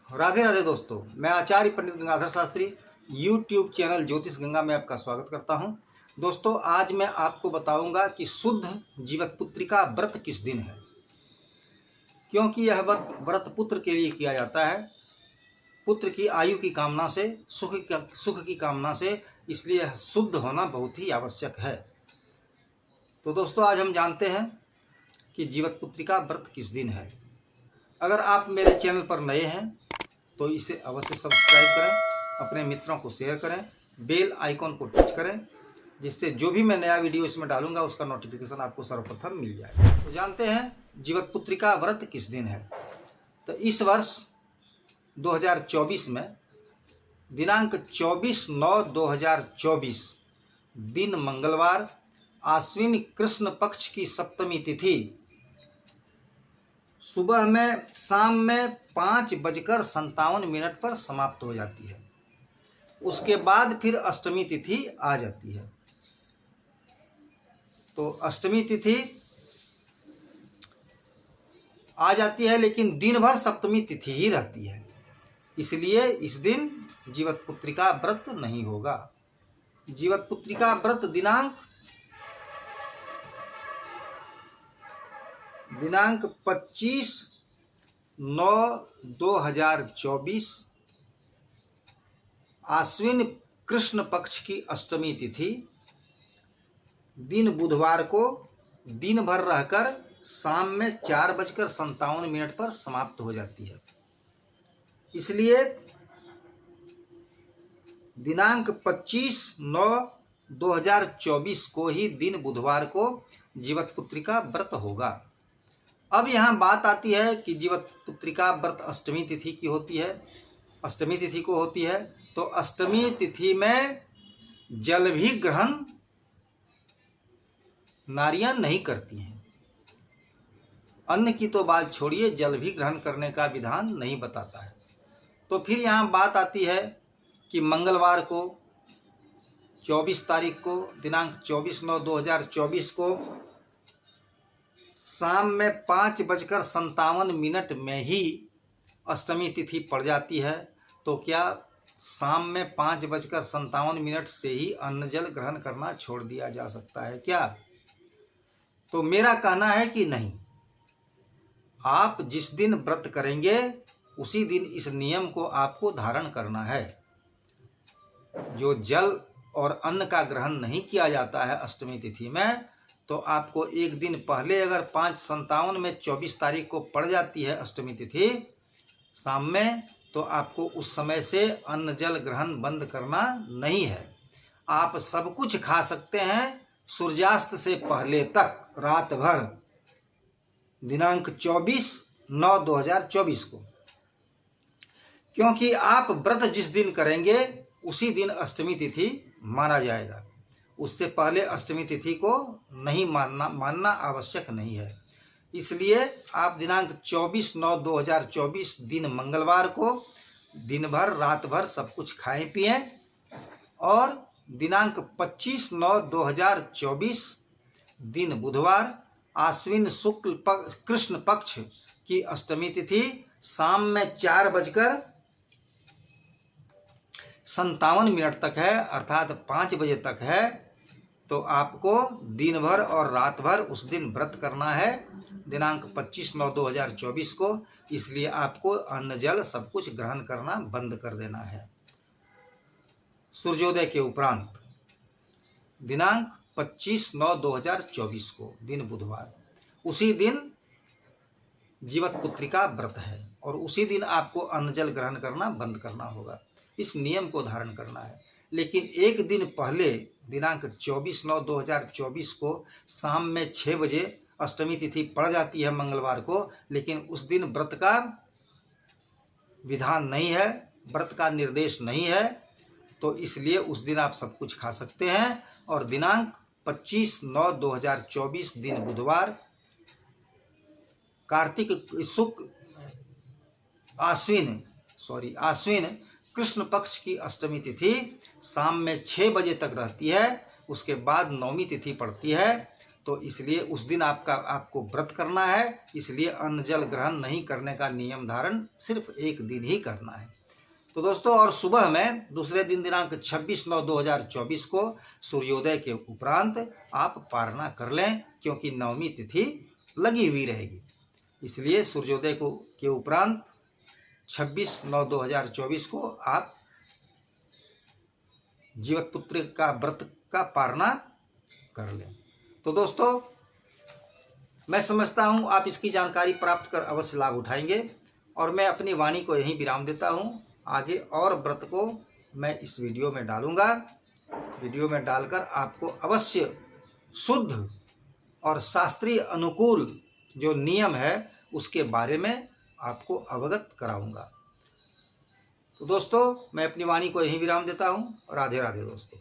राधे राधे दोस्तों, मैं आचार्य पंडित Gangadhar Shastri YouTube channel ज्योतिष गंगा में आपका स्वागत करता हूं। दोस्तों, आज मैं आपको बताऊंगा कि शुद्ध जीवत्पुत्रिका व्रत किस दिन है, क्योंकि यह व्रत पुत्र के लिए किया जाता है, पुत्र की आयु की कामना से, सुख की कामना से, इसलिए शुद्ध होना बहुत ही आवश्यक है। तो दोस्तों, आज हम जानते हैं कि जीवत्पुत्रिका व्रत किस दिन है। अगर आप मेरे चैनल पर नए हैं तो इसे अवश्य सब्सक्राइब करें, अपने मित्रों को शेयर करें, बेल आइकॉन को टच करें, जिससे जो भी मैं नया वीडियो इसमें डालूंगा उसका नोटिफिकेशन आपको सर्वप्रथम मिल जाए। तो जानते हैं जीवत्पुत्रिका व्रत किस दिन है। तो इस वर्ष 2024 में दिनांक 24/9/2024 दिन मंगलवार, आश्विन कृष्ण पक्ष की सप्तमी तिथि सुबह में शाम में 5:57 पर समाप्त हो जाती है। उसके बाद फिर अष्टमी तिथि आ जाती है। तो अष्टमी तिथि आ जाती है, लेकिन दिन भर सप्तमी तिथि ही रहती है, इसलिए इस दिन जीवत्पुत्रिका व्रत नहीं होगा। जीवत्पुत्रिका व्रत दिनांक 25/9/2024 आश्विन कृष्ण पक्ष की अष्टमी तिथि दिन बुधवार को दिन भर रहकर शाम में 4:57 पर समाप्त हो जाती है। इसलिए दिनांक 25/9/2024 को ही दिन बुधवार को जीवत्पुत्रिका व्रत होगा। अब यहाँ बात आती है कि जीवत्पुत्रिका व्रत अष्टमी तिथि की होती है, अष्टमी तिथि को होती है। तो अष्टमी तिथि में जल भी ग्रहण नारियां नहीं करती हैं। अन्न की तो बात छोड़िए, जल भी ग्रहण करने का विधान नहीं बताता है। तो फिर यहाँ बात आती है कि मंगलवार को 24 तारीख को दिनांक 24/9/2024 को शाम में 5:57 में ही अष्टमी तिथि पड़ जाती है। तो क्या शाम में 5:57 से ही अन्न जल ग्रहण करना छोड़ दिया जा सकता है क्या? तो मेरा कहना है कि नहीं। आप जिस दिन व्रत करेंगे उसी दिन इस नियम को आपको धारण करना है। जो जल और अन्न का ग्रहण नहीं किया जाता है अष्टमी तिथि में, तो आपको एक दिन पहले अगर 5:57 में 24 तारीख को पड़ जाती है अष्टमी तिथि शाम में, तो आपको उस समय से अन्न जल ग्रहण बंद करना नहीं है। आप सब कुछ खा सकते हैं सूर्यास्त से पहले तक, रात भर, दिनांक 24/9/2024 को, क्योंकि आप व्रत जिस दिन करेंगे उसी दिन अष्टमी तिथि माना जाएगा। उससे पहले अष्टमी तिथि को नहीं मानना आवश्यक नहीं है। इसलिए आप दिनांक 24/9/2024 दिन मंगलवार को दिन भर रात भर सब कुछ खाएं पिएं, और दिनांक 25/9/2024 दिन बुधवार आश्विन शुक्ल कृष्ण पक्ष की अष्टमी तिथि शाम में 4:57 तक है, अर्थात 5 बजे तक है। तो आपको दिन भर और रात भर उस दिन व्रत करना है दिनांक 25/9/2024 को। इसलिए आपको अन्न जल सब कुछ ग्रहण करना बंद कर देना है। सूर्योदय के उपरांत दिनांक 25/9/2024 को दिन बुधवार, उसी दिन जीवत्पुत्रिका व्रत है, और उसी दिन आपको अन्न जल ग्रहण करना बंद करना होगा। इस नियम को धारण करना है। लेकिन एक दिन पहले दिनांक 24/9/2024 को शाम में 6 बजे अष्टमी तिथि पड़ जाती है मंगलवार को, लेकिन उस दिन व्रत का विधान नहीं है, व्रत का निर्देश नहीं है। तो इसलिए उस दिन आप सब कुछ खा सकते हैं। और दिनांक 25/9/2024 दिन बुधवार आश्विन कृष्ण पक्ष की अष्टमी तिथि शाम में 6 बजे तक रहती है। उसके बाद नवमी तिथि पड़ती है। तो इसलिए उस दिन आपको व्रत करना है, इसलिए अन्न जल ग्रहण नहीं करने का नियम धारण सिर्फ एक दिन ही करना है। तो दोस्तों, और सुबह में दूसरे दिन दिनांक 26/9/2024 को सूर्योदय के उपरांत आप पारना कर लें, क्योंकि नवमी तिथि लगी हुई रहेगी। इसलिए सूर्योदय के उपरांत 26/9/2024 को आप जीवतपुत्री का व्रत का पारना कर लें। तो दोस्तों, मैं समझता हूँ आप इसकी जानकारी प्राप्त कर अवश्य लाभ उठाएंगे, और मैं अपनी वाणी को यहीं विराम देता हूँ। आगे और व्रत को मैं इस वीडियो में डालूँगा। वीडियो में डालकर आपको अवश्य शुद्ध और शास्त्रीय अनुकूल जो नियम है उसके बारे में आपको अवगत कराऊँगा। तो दोस्तों, मैं अपनी वाणी को यहीं विराम देता हूँ। राधे राधे दोस्तों।